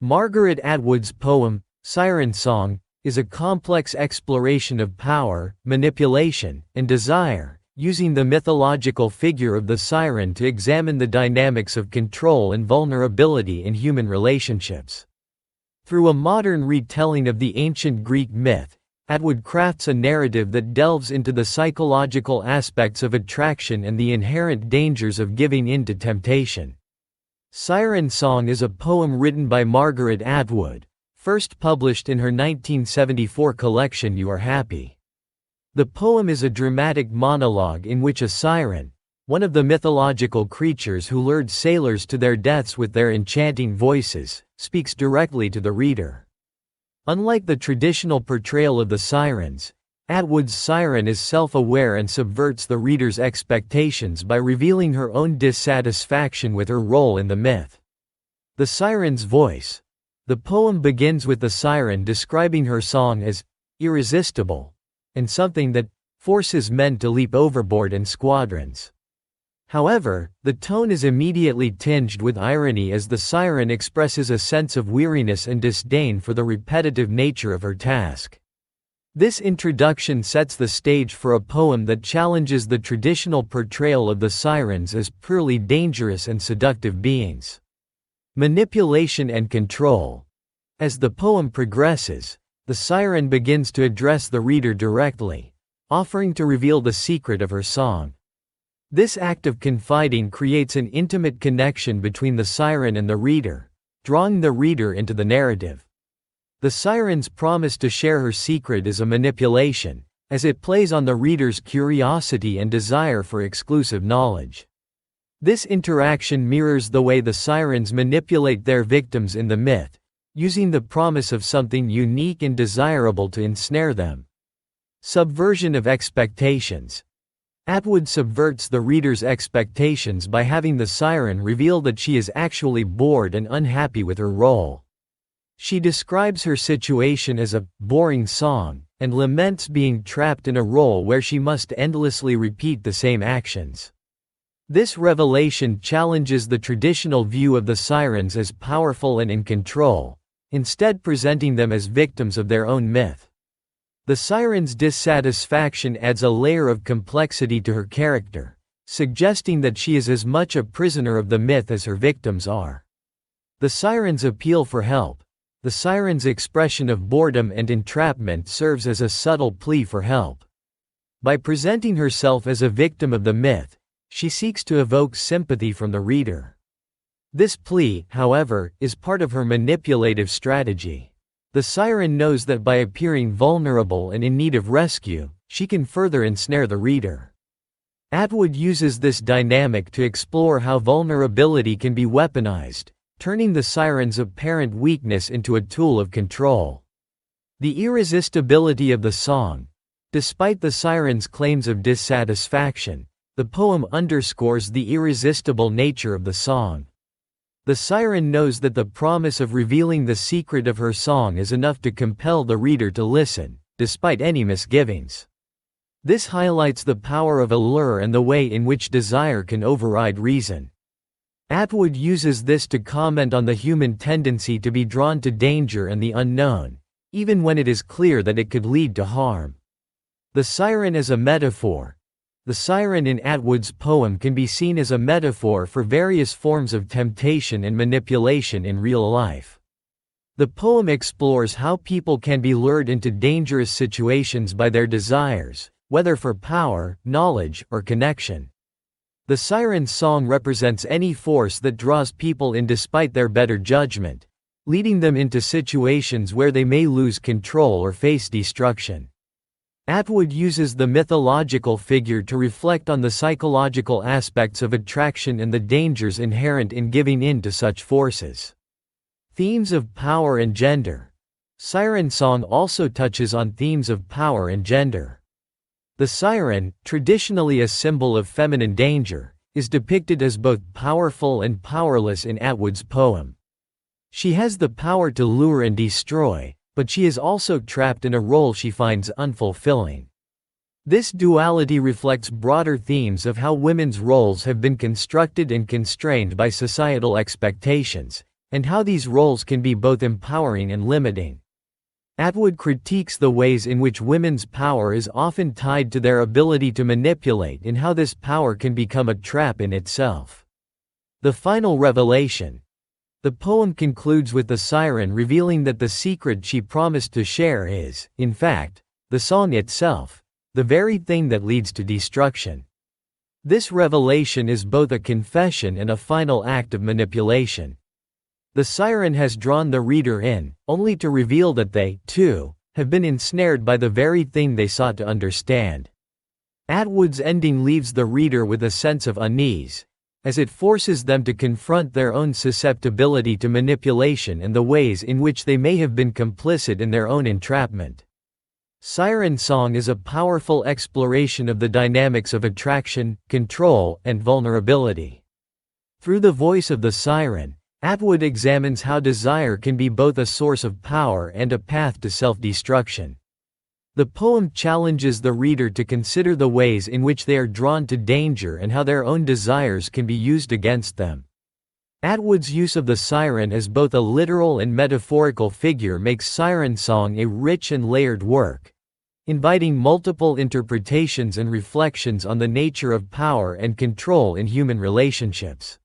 Margaret Atwood's poem, Siren Song, is a complex exploration of power, manipulation, and desire, using the mythological figure of the siren to examine the dynamics of control and vulnerability in human relationships. Through a modern retelling of the ancient Greek myth, Atwood crafts a narrative that delves into the psychological aspects of attraction and the inherent dangers of giving in to temptation. Siren Song is a poem written by Margaret Atwood, first published in her 1974 collection You Are Happy. The poem is a dramatic monologue in which a siren, one of the mythological creatures who lured sailors to their deaths with their enchanting voices, speaks directly to the reader. Unlike the traditional portrayal of the sirens, Atwood's siren is self-aware and subverts the reader's expectations by revealing her own dissatisfaction with her role in the myth. The siren's voice. The poem begins with the siren describing her song as irresistible and something that forces men to leap overboard in squadrons. However, the tone is immediately tinged with irony as the siren expresses a sense of weariness and disdain for the repetitive nature of her task. This introduction sets the stage for a poem that challenges the traditional portrayal of the sirens as purely dangerous and seductive beings. Manipulation and control. As the poem progresses, the siren begins to address the reader directly, offering to reveal the secret of her song. This act of confiding creates an intimate connection between the siren and the reader, drawing the reader into the narrative. The siren's promise to share her secret is a manipulation, as it plays on the reader's curiosity and desire for exclusive knowledge. This interaction mirrors the way the sirens manipulate their victims in the myth, using the promise of something unique and desirable to ensnare them. Subversion of expectations. Atwood subverts the reader's expectations by having the siren reveal that she is actually bored and unhappy with her role. She describes her situation as a boring song, and laments being trapped in a role where she must endlessly repeat the same actions. This revelation challenges the traditional view of the sirens as powerful and in control, instead presenting them as victims of their own myth. The siren's dissatisfaction adds a layer of complexity to her character, suggesting that she is as much a prisoner of the myth as her victims are. The siren's appeal for help. The siren's expression of boredom and entrapment serves as a subtle plea for help. By presenting herself as a victim of the myth, she seeks to evoke sympathy from the reader. This plea, however, is part of her manipulative strategy. The siren knows that by appearing vulnerable and in need of rescue, she can further ensnare the reader. Atwood uses this dynamic to explore how vulnerability can be weaponized, turning the siren's apparent weakness into a tool of control. The irresistibility of the song. Despite the siren's claims of dissatisfaction, the poem underscores the irresistible nature of the song. The siren knows that the promise of revealing the secret of her song is enough to compel the reader to listen, despite any misgivings. This highlights the power of allure and the way in which desire can override reason. Atwood uses this to comment on the human tendency to be drawn to danger and the unknown, even when it is clear that it could lead to harm. The siren as a metaphor. The siren in Atwood's poem can be seen as a metaphor for various forms of temptation and manipulation in real life. The poem explores how people can be lured into dangerous situations by their desires, whether for power, knowledge, or connection. The siren's song represents any force that draws people in despite their better judgment, leading them into situations where they may lose control or face destruction. Atwood uses the mythological figure to reflect on the psychological aspects of attraction and the dangers inherent in giving in to such forces. Themes of power and gender. Siren Song also touches on themes of power and gender. The siren, traditionally a symbol of feminine danger, is depicted as both powerful and powerless in Atwood's poem. She has the power to lure and destroy, but she is also trapped in a role she finds unfulfilling. This duality reflects broader themes of how women's roles have been constructed and constrained by societal expectations, and how these roles can be both empowering and limiting. Atwood critiques the ways in which women's power is often tied to their ability to manipulate and how this power can become a trap in itself. The final revelation. The poem concludes with the siren revealing that the secret she promised to share is, in fact, the song itself, the very thing that leads to destruction. This revelation is both a confession and a final act of manipulation. The siren has drawn the reader in, only to reveal that they, too, have been ensnared by the very thing they sought to understand. Atwood's ending leaves the reader with a sense of unease, as it forces them to confront their own susceptibility to manipulation and the ways in which they may have been complicit in their own entrapment. Siren Song is a powerful exploration of the dynamics of attraction, control, and vulnerability. Through the voice of the siren, Atwood examines how desire can be both a source of power and a path to self-destruction. The poem challenges the reader to consider the ways in which they are drawn to danger and how their own desires can be used against them. Atwood's use of the siren as both a literal and metaphorical figure makes Siren Song a rich and layered work, inviting multiple interpretations and reflections on the nature of power and control in human relationships.